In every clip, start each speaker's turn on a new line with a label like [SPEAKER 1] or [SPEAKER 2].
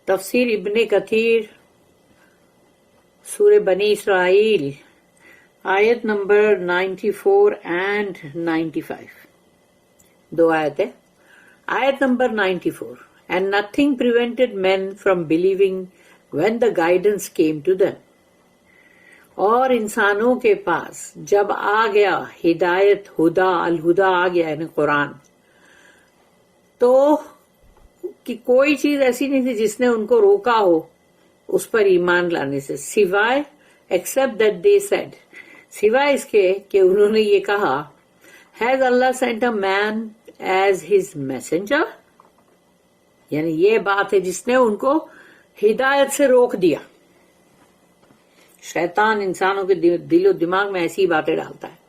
[SPEAKER 1] تفسیر ابن کثیر سورہ بنی اسرائیل آیت نمبر 94 اینڈ 95. دو آیت ہے. آیت number 94. And nothing prevented men from believing when the guidance came to them. اور انسانوں کے پاس جب آ گیا ہدایت، ہدا، الہدا آ گیا یعنی قرآن، تو کہ کوئی چیز ایسی نہیں تھی جس نے ان کو روکا ہو اس پر ایمان لانے سے، سوائے except that they said، سوائے اس کے کہ انہوں نے یہ کہا has Allah sent a man as his messenger، یعنی یہ بات ہے جس نے ان کو ہدایت سے روک دیا. شیطان انسانوں کے دل و دماغ میں ایسی باتیں ڈالتا ہے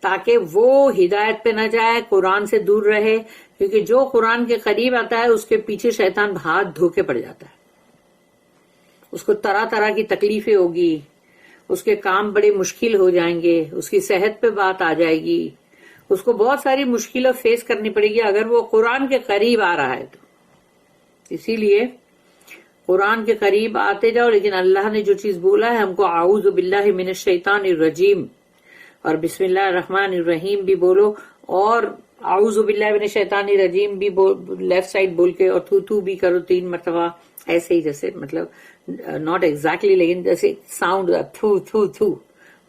[SPEAKER 1] تاکہ وہ ہدایت پہ نہ جائے، قرآن سے دور رہے، کیونکہ جو قرآن کے قریب آتا ہے اس کے پیچھے شیطان ہاتھ دھو کے پڑ جاتا ہے. اس کو طرح طرح کی تکلیفیں ہوگی، اس کے کام بڑے مشکل ہو جائیں گے، اس کی صحت پہ بات آ جائے گی، اس کو بہت ساری مشکلیں فیس کرنی پڑے گی اگر وہ قرآن کے قریب آ رہا ہے تو. اسی لیے قرآن کے قریب آتے جاؤ، لیکن اللہ نے جو چیز بولا ہے ہم کو اعوذ باللہ من الشیطان الرجیم اور بسم اللہ الرحمن الرحیم بھی بولو، اور اعوذ باللہ من الشیطان الرجیم بھی لیفٹ سائڈ بول کے، اور تو بھی کرو 3 مرتبہ، ایسے ہی جیسے مطلب ناٹ ایگزیکٹلی لیکن جیسے ساؤنڈ تھو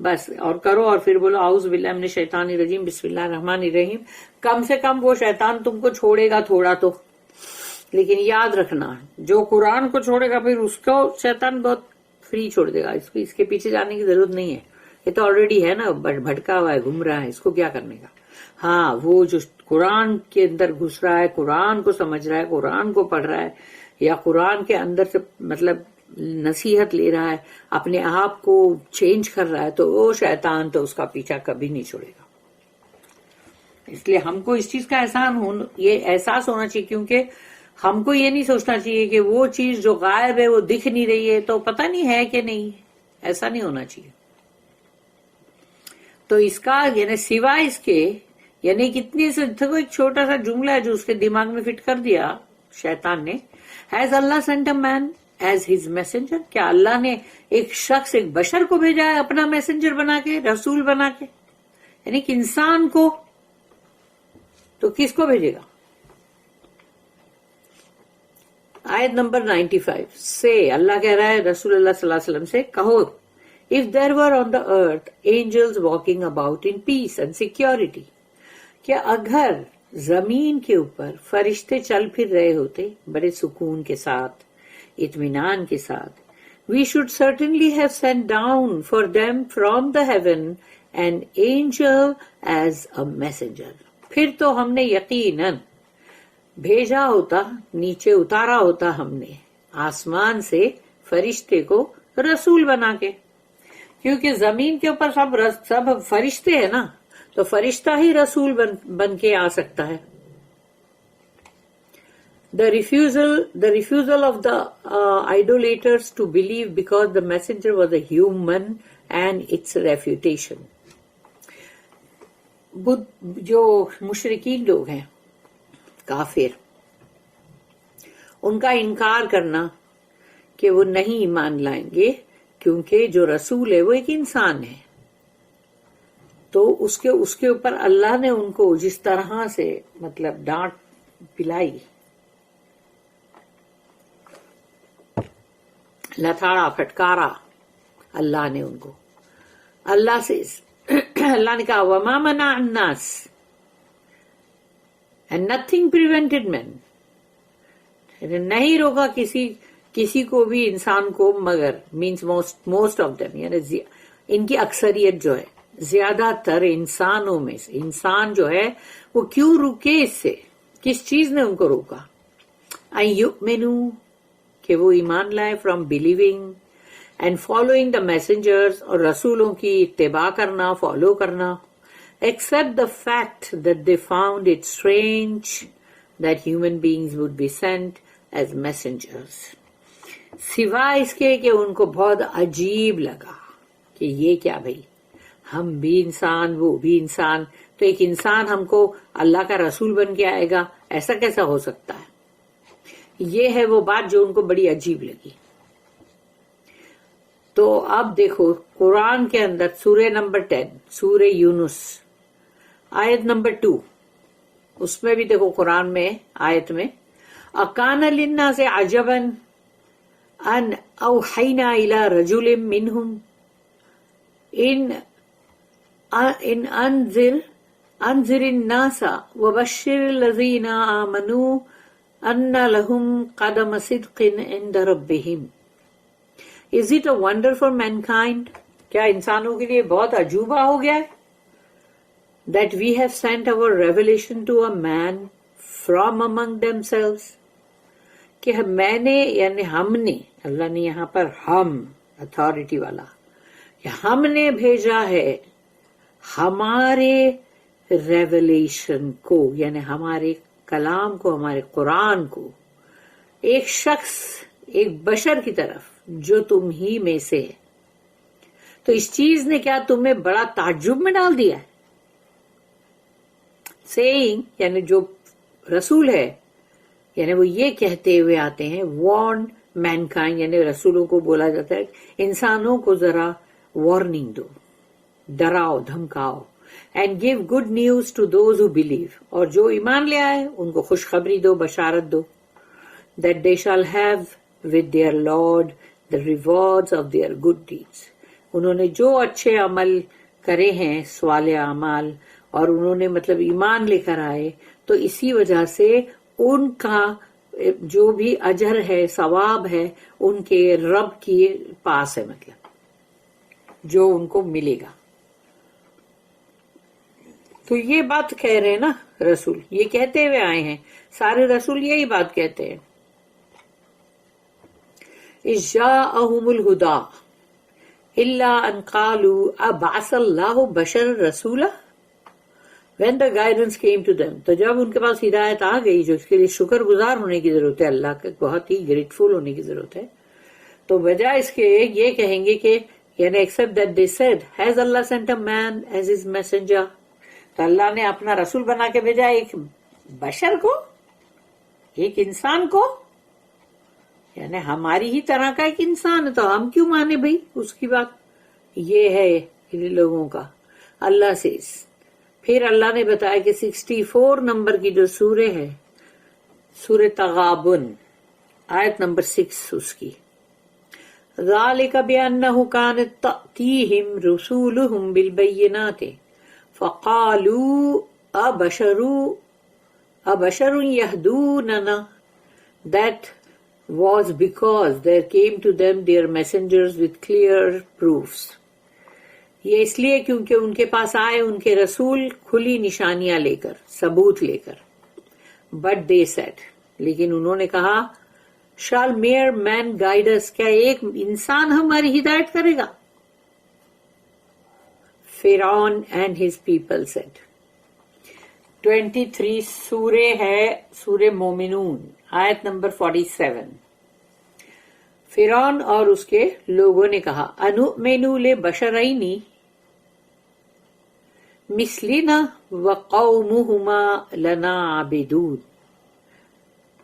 [SPEAKER 1] بس، اور کرو اور پھر بولو اعوذ باللہ من الشیطان الرجیم بسم اللہ الرحمن الرحیم. کم سے کم وہ شیطان تم کو چھوڑے گا تھوڑا تو، لیکن یاد رکھنا جو قرآن کو چھوڑے گا پھر اس کو شیطان بہت فری چھوڑ دے گا. اس کے پیچھے جانے کی ضرورت نہیں ہے، یہ تو آلریڈی ہے نا، بھٹکا ہوا ہے، گھوم رہا ہے، اس کو کیا کرنے کا. ہاں وہ جو قرآن کے اندر گھس رہا ہے، قرآن کو سمجھ رہا ہے، قرآن کو پڑھ رہا ہے، یا قرآن کے اندر سے مطلب نصیحت لے رہا ہے، اپنے آپ کو چینج کر رہا ہے، تو وہ شیطان تو اس کا پیچھا کبھی نہیں چھوڑے گا. اس لیے ہم کو اس چیز کا یہ احساس ہونا چاہیے، کیونکہ ہم کو یہ نہیں سوچنا چاہیے کہ وہ چیز جو غائب ہے وہ دکھ نہیں رہی ہے تو پتہ نہیں ہے کہ نہیں، ایسا نہیں ہونا چاہیے. تو اس کا یعنی سوائے اس کے، یعنی کتنی سے ایک چھوٹا سا جملہ ہے جو اس کے دماغ میں فٹ کر دیا شیطان نے. Has Allah sent a man as his messenger, کیا اللہ نے ایک شخص، ایک بشر کو بھیجا ہے اپنا میسنجر بنا کے، رسول بنا کے، یعنی کہ انسان کو، تو کس کو بھیجے گا. آیت نمبر 95 سے اللہ کہہ رہا ہے رسول اللہ صلی اللہ علیہ وسلم سے، کہو if there were on the earth angels walking about in peace and security، کہ اگر زمین کے اوپر فرشتے چل پھر رہے ہوتے بڑے سکون کے ساتھ، اطمینان کے ساتھ، we should certainly have sent down for them from the heaven an angel as a messenger، پھر تو ہم نے یقیناً بھیجا ہوتا، نیچے اتارا ہوتا ہم نے آسمان سے فرشتے کو رسول بنا کے، کیونکہ زمین کے اوپر سب فرشتے ہیں نا، تو فرشتہ ہی رسول بن کے آ سکتا ہے. The refusal of the idolaters to believe because the messenger was a human and its refutation. جو مشرکین لوگ ہیں، کافر، ان کا انکار کرنا کہ وہ نہیں ایمان لائیں گے کیونکہ جو رسول ہے وہ ایک انسان ہے، تو اس کے اوپر اللہ نے ان کو جس طرح سے مطلب ڈانٹ پلائی، لتاڑا پھٹکارا اللہ نے ان کو. اللہ نے کہا وما منع الناس and nothing prevented men، نہیں روکا کسی کو بھی، انسان کو، مگر means most of them، یعنی ان کی اکثریت جو ہے، زیادہ تر انسانوں میں سے انسان جو ہے وہ کیوں رکے، اس سے کس چیز نے ان کو روکا. ان یؤمنوا، کہ وہ ایمان لائے، from believing and following the messengers، اور رسولوں کی اتباع کرنا، فالو کرنا، except the fact that they found it strange that human beings would be sent as messengers، سوائے اس کے کہ ان کو بہت عجیب لگا کہ یہ کیا بھئی، ہم بھی انسان وہ بھی انسان، تو ایک انسان ہم کو اللہ کا رسول بن کے آئے گا، ایسا کیسا ہو سکتا ہے. یہ ہے وہ بات جو ان کو بڑی عجیب لگی. تو اب دیکھو قرآن کے اندر سورہ نمبر 10 سورہ یونس آیت نمبر 2 اس میں بھی دیکھو قرآن میں آیت میں اکان للناس عجبا ان اوحینا الی رجل منہم ان انذر الناس وبشر الذین آمنوا ان لهم قدم صدق عند ربهم. Is it a wonder for mankind? کیا انسانوں کے لیے بہت عجوبہ ہو گیا ہے that we have sent our revelation to a man from among themselves. کہ میں نے یعنی ہم نے اللہ نے یہاں پر ہم اتھارٹی والا ہم نے بھیجا ہے ہمارے ریولیشن کو یعنی ہمارے کلام کو ہمارے قرآن کو ایک شخص ایک بشر کی طرف جو تم ہی میں سے ہے. تو اس چیز نے کیا تمہیں بڑا تعجب میں ڈال دیا ہے. سیئنگ یعنی جو رسول ہے یعنی وہ یہ کہتے ہوئے آتے ہیں وارن مینکائنڈ یعنی رسولوں کو بولا جاتا ہے انسانوں کو ذرا وارننگ دو ڈراؤ دھمکاؤ and give good news to those who believe اور جو ایمان لے آئے ان کو خوشخبری دو بشارت دو that they shall have with their Lord the rewards of their good deeds. انہوں نے جو اچھے عمل کرے ہیں صالح اعمال اور انہوں نے مطلب ایمان لے کر آئے تو اسی وجہ سے ان کا جو بھی اجر ہے ثواب ہے ان کے رب کے پاس ہے مطلب جو ان کو ملے گا. تو یہ بات کہہ رہے ہیں نا رسول یہ کہتے ہوئے آئے ہیں سارے رسول یہی بات کہتے ہیں اذ جاءہم الہدی الا ان قالوا ابعث اللہ بشرا رسولا. when the guidance came to them تو جب ان کے پاس ہدایت آ گئی جو اس کے لیے شکر گزار ہونے کی ضرورت ہے اللہ کا بہت ہی گریٹفل ہونے کی ضرورت ہے تو بجائے اس کے یہ کہیں گے کہ یعنی except that they said has Allah sent a man as his messenger. تو اللہ نے اپنا رسول بنا کے بھیجا ایک بشر کو ایک انسان کو یعنی ہماری ہی طرح کا ایک انسان ہے تو ہم کیوں مانے بھائی اس کی بات. یہ ہے ان لوگوں کا اللہ سے. پھر اللہ نے بتایا کہ 64 نمبر کی جو سورہ ہے سورہ تغابن آیت نمبر 6 اس کی ذالک بأنہ کانت تأتیہم رسولہم بالبینات فقالوا ابشر یہدوننا. That was because there came to them their messengers with clear proofs. یہ اس لیے کیونکہ ان کے پاس آئے ان کے رسول کھلی نشانیاں لے کر ثبوت لے کر. But they said لیکن انہوں نے کہا shall mere man guide us کیا ایک انسان ہماری ہدایت کرے گا. فرعون and his people said. 23 سورہ ہے سورہ مومنون آیت نمبر 47. فرعون اور اس کے لوگوں نے کہا انؤمنوا لبشرین مثلنا وقومہما لنا عابدون.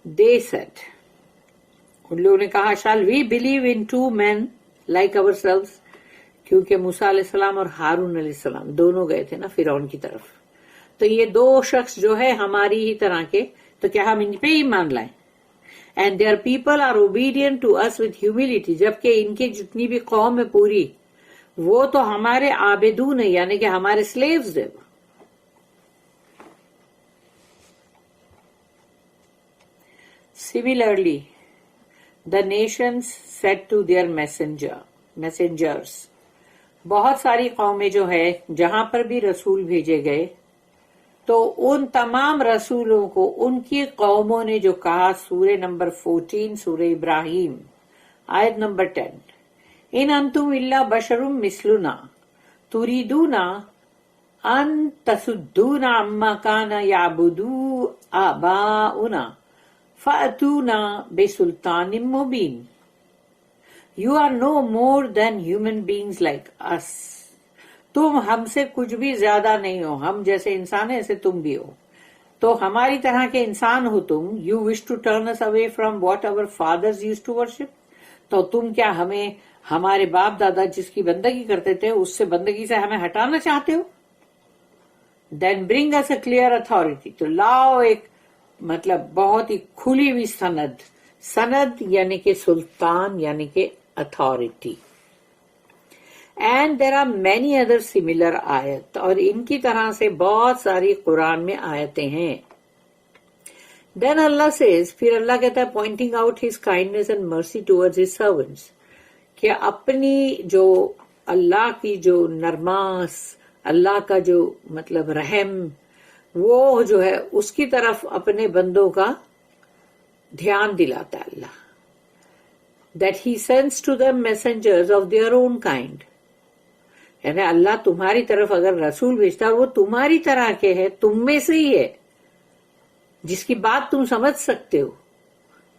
[SPEAKER 1] They said ان لوگوں نے کہا shall we believe in two men like ourselves کیونکہ موسیٰ علیہ السلام اور ہارون علیہ السلام دونوں گئے تھے نا فرعون کی طرف تو یہ دو شخص جو ہے ہماری ہی طرح کے تو کیا ہم ان پہ ہی مان لائیں. And their people are obedient to us with humility جبکہ ان کے جتنی بھی قوم ہے پوری وہ تو ہمارے عابدون ہیں یعنی کہ ہمارے slaves ہیں. Similarly the nations said to their messengers بہت ساری قومیں جو ہے جہاں پر بھی رسول بھیجے گئے تو ان تمام رسولوں کو ان کی قوموں نے جو کہا سورہ نمبر 14 سورہ ابراہیم آیت نمبر 10 ان انتم الا بشر مثلنا تريدون ان تصدونا عما كان يعبد آباؤنا فأتونا بسلطان مبين. You are no more than human beings like us. تم ہم سے کچھ بھی زیادہ نہیں ہو ہم جیسے انسان ہیں ایسے تم بھی ہو تو ہماری طرح کے انسان ہو تم. You wish to turn us away from what our fathers used to worship. تو تم کیا ہمیں ہمارے باپ دادا جس کی بندگی کرتے تھے اس سے بندگی سے ہمیں ہٹانا چاہتے ہو؟ دین برنگ us a clear authority. تو لاؤ ایک مطلب بہت ہی کھلی ہوئی سند. سند یعنی کہ سلطان یعنی کہ authority. And there are many other similar آیت. اور ان کی طرح سے بہت ساری قرآن میں آیتیں ہیں. دین اللہ سیز, پھر اللہ کہتا ہے pointing out his kindness and mercy towards his servants, کہ اپنی جو اللہ کی جو نرماس, اللہ کا جو مطلب رحم, وہ جو ہے اس کی طرف اپنے بندوں کا دھیان دلاتا ہے Allah. That he sends to them messengers of their own kind. یعنی اللہ تمہاری طرف اگر رسول بھیجتا ہے وہ تمہاری طرح کے ہے, تم میں سے ہی ہے, جس کی بات تم سمجھ سکتے ہو.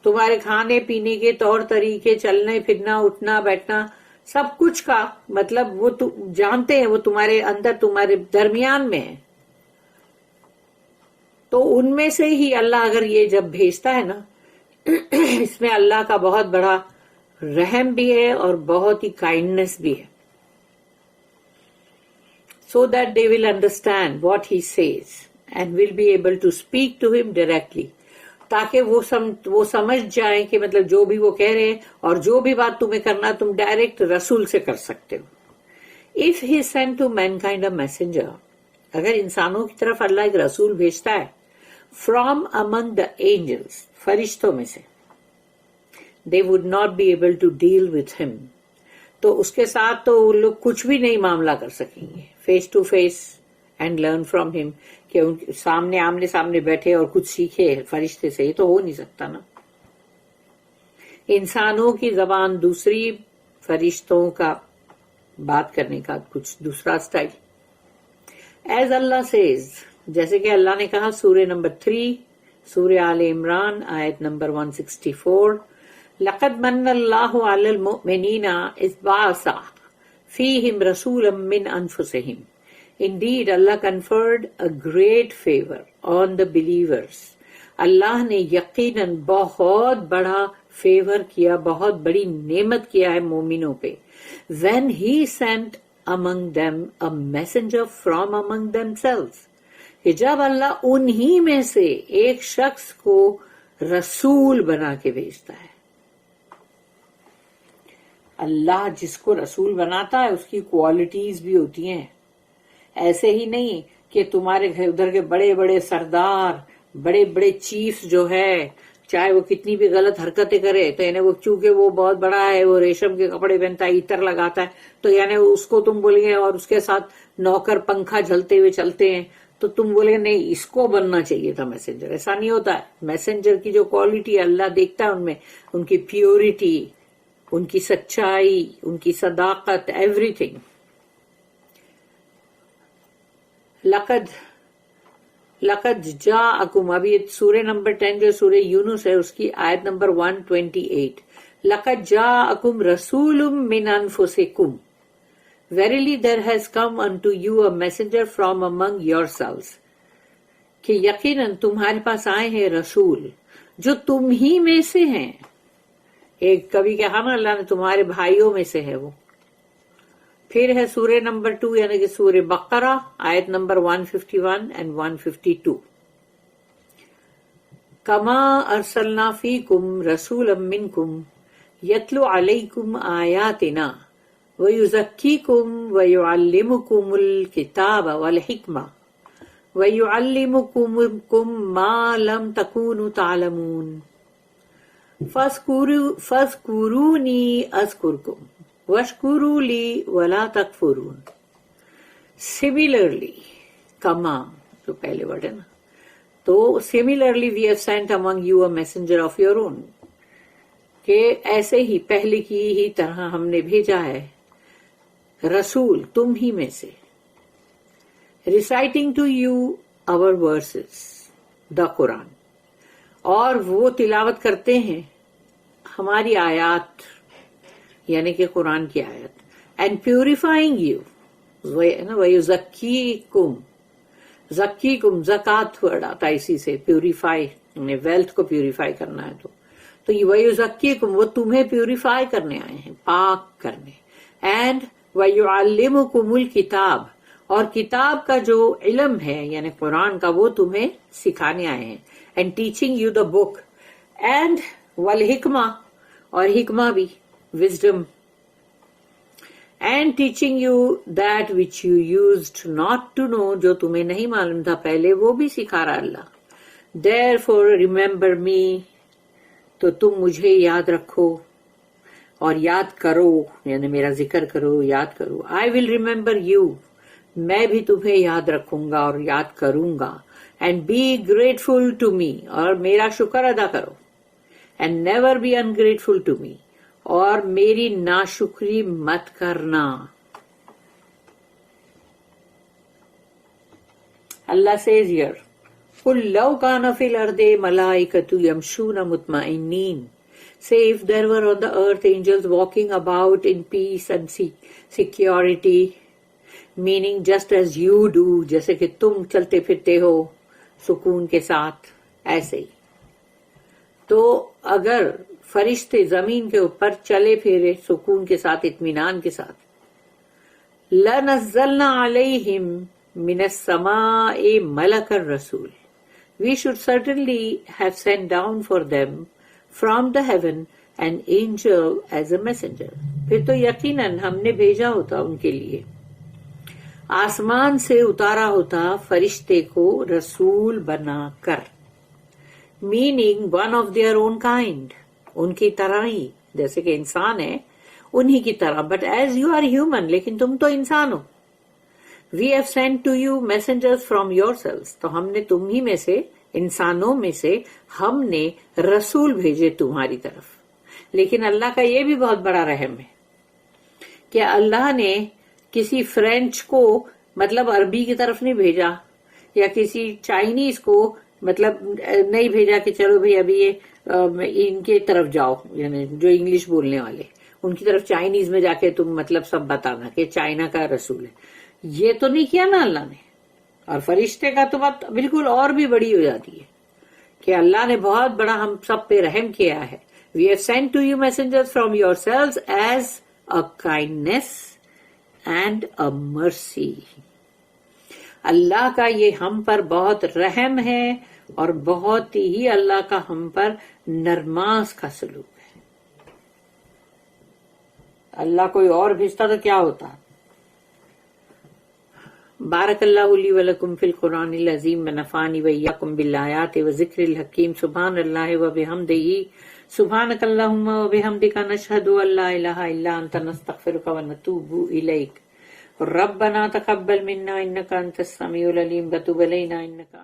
[SPEAKER 1] تمہارے کھانے پینے کے طور طریقے, چلنے پھرنا, اٹھنا بیٹھنا, سب کچھ کا مطلب وہ جانتے ہیں, وہ تمہارے اندر تمہارے درمیان میں ہے. تو ان میں سے ہی اللہ اگر یہ جب بھیجتا ہے نا, اس میں اللہ کا بہت بڑا رحم بھی ہے اور بہت ہی کائنڈنس بھی ہے. So that they will understand what he says and will be able to speak to him directly. تاکہ وہ سمجھ جائیں کہ مطلب جو بھی وہ کہہ رہے ہیں اور جو بھی بات تمہیں کرنا تم ڈائریکٹ رسول سے کر سکتے ہو. If he sent to mankind a messenger, اگر انسانوں کی طرف اللہ ایک رسول بھیجتا ہے, from among the angels, فرشتوں میں سے, they would not be able to deal with him. تو اس کے ساتھ تو وہ لوگ کچھ بھی نہیں معاملہ کر سکیں گے, face to face and learn from him, کہ ان سامنے آمنے سامنے بیٹھے اور کچھ سیکھے فرشتے سے, یہ تو ہو نہیں سکتا نا. انسانوں کی زبان دوسری, فرشتوں کا بات کرنے کا کچھ دوسرا اسٹائل. ایز اللہ سیز, جیسے کہ اللہ نے کہا سورہ نمبر 3 سورہ آل عمران آیت نمبر 164, لقد من اللہ علی المؤمنین اذ بعث فیہم رسولا من انفسہم. Indeed, Allah conferred a great favor on the believers. اللہ نے یقیناً بہت بڑا فیور کیا, بہت بڑی نعمت کیا ہے مومنوں پہ. When he sent among them a messenger from among themselves. کہ جب اللہ انہی میں سے ایک شخص کو رسول بنا کے بھیجتا ہے. اللہ جس کو رسول بناتا ہے اس کی کوالٹیز بھی ہوتی ہیں. ایسے ہی نہیں کہ تمہارے گھر ادھر کے بڑے بڑے سردار, بڑے بڑے چیف جو ہے, چاہے وہ کتنی بھی غلط حرکتیں کرے تو یعنی وہ چونکہ وہ بہت بڑا ہے, وہ ریشم کے کپڑے پہنتا ہے, عطر لگاتا ہے, تو یعنی اس کو تم بولیں گے, اور اس کے ساتھ نوکر پنکھا جھلتے ہوئے چلتے ہیں تو تم بولیں گے نہیں اس کو بننا چاہیے تھا میسنجر. ایسا نہیں ہوتا ہے. میسنجر کی جو کوالٹی اللہ دیکھتا ہے ان میں, ان کی پیورٹی, ان کی سچائی, ان کی صداقت, ایوری تھنگ. لقد جاءکم, ابھی سورہ نمبر 10 جو سورہ یونس ہے اس کی آیت نمبر 128, لقد جاءکم رسول من انفسکم, verily there has come unto you a messenger from among yourselves. کہ یقیناً تمہارے پاس آئے ہیں رسول جو تم ہی میں سے ہیں. ایک کبھی کہا نا اللہ نے تمہارے بھائیوں میں سے ہے وہ. پھر ہے سورہ نمبر 2 یعنی کہ سورہ بقرہ آیت نمبر 151 and 152, کما ارسلنا فیکم رسولا منکم یتلو علیکم آیاتنا ویزکیکم ویعلمکم الکتاب والحکمہ ویعلمکم ما لم تکونوا تعلمون فاذکرونی اذکرکم وَاشْكُرُوا لِي وَلَا تَكْفُرُونَ. Similarly, کما جو پہلے ورڈ ہے نا, تو similarly we have sent among you a messenger of your own. کہ ایسے ہی پہلے کی ہی طرح ہم نے بھیجا ہے رسول تم ہی میں سے. reciting to you our verses, the Quran. اور وہ تلاوت کرتے ہیں ہماری آیات یعنی کہ قرآن کی آیت. اینڈ پیوریفائنگ یو ویزکیکم, زکیکم زکات ورڈ آتا ہے اسی سے، پیوریفائی، ویلتھ کو پیوریفائی کرنا ہے تو یہ وَيُزَكِّيكُمْ، وہ تمہیں پیوریفائی کرنے آئے ہیں، پاک کرنے. اینڈ وَيُعَلِّمُكُمُ الْكِتَابَ، اور کتاب کا جو علم ہے یعنی قرآن کا وہ تمہیں سکھانے آئے ہیں. And teaching you the book. And والحکمہ، اور حکمہ بھی، wisdom. And teaching you that which you used not to know, جو تمہیں نہیں معلوم تھا پہلے وہ بھی سکھا رہا اللہ. Therefore remember me، تو تم مجھے یاد رکھو اور یاد کرو، یعنی میرا ذکر کرو، یاد کرو. I will remember you، میں بھی تمہیں یاد رکھوں گا اور یاد کروں گا. And be grateful to me، اور میرا شکر ادا کرو. And never be ungrateful to me، اور میری ناشکری مت کرنا. Allah says here، قُلْ لَوْ كَانَ فِي الْأَرْضِ مَلَائِكَةٌ يَمْشُونَ مُطْمَئِنِّينَ. Say if there were on the earth angels walking about in peace and security, meaning just as you do، جیسے کہ تم چلتے پھرتے ہو سکون کے ساتھ، ایسے ہی. تو اگر فرشتے زمین کے اوپر چلے پھرے سکون کے ساتھ، اطمینان کے ساتھ، لَنَزَّلْنَا عَلَيْهِمْ مِنَ السَّمَاءِ مَلَكَ الرَّسُولِ، we should certainly have sent down for them from the heaven an angel as a messenger. پھر تو یقیناً ہم نے بھیجا ہوتا ان کے لیے، آسمان سے اتارا ہوتا فرشتے کو رسول بنا کر. meaning one of their own kind، ان کی طرح ہی، جیسے کہ انسان ہے انہی کی طرح. but as you are human، لیکن تم تو انسان ہو. We have sent to you messengers from yourselves، تو ہم نے تم ہی میں سے، انسانوں میں سے ہم نے رسول بھیجے تمہاری طرف. لیکن اللہ کا یہ بھی بہت بڑا رحم ہے کہ اللہ نے کسی فرینچ کو مطلب عربی کی طرف نہیں بھیجا، یا کسی چائنیز کو مطلب نہیں بھیجا کہ چلو بھئی ابھی یہ ان کے طرف جاؤ، یعنی جو انگلش بولنے والے ان کی طرف چائنیز میں جا کے تم مطلب سب بتانا کہ چائنا کا رسول ہے. یہ تو نہیں کیا نا اللہ نے. اور فرشتے کا تو بات بالکل اور بھی بڑی ہو جاتی ہے کہ اللہ نے بہت بڑا ہم سب پہ رحم کیا ہے. We have sent to you messengers from yourselves as a kindness and a mercy. اللہ کا یہ ہم پر بہت رحم ہے اور بہت ہی اللہ کا ہم پر نرماز کا سلوک ہے. اللہ کوئی اور بھیجتا تو کیا ہوتا. بارک اللہ لی ولکم فی القرآن العظیم ونفعنی وإیاکم بالآیات وذکر الحکیم. سبحان اللہ وبحمدہ، سبحانک اللہم وبحمدک، نشہد ان لا الہ الا انت، نستغفرک ونتوب الیک. ربنا تقبل منا انک انت السمیع العلیم وتب علینا انک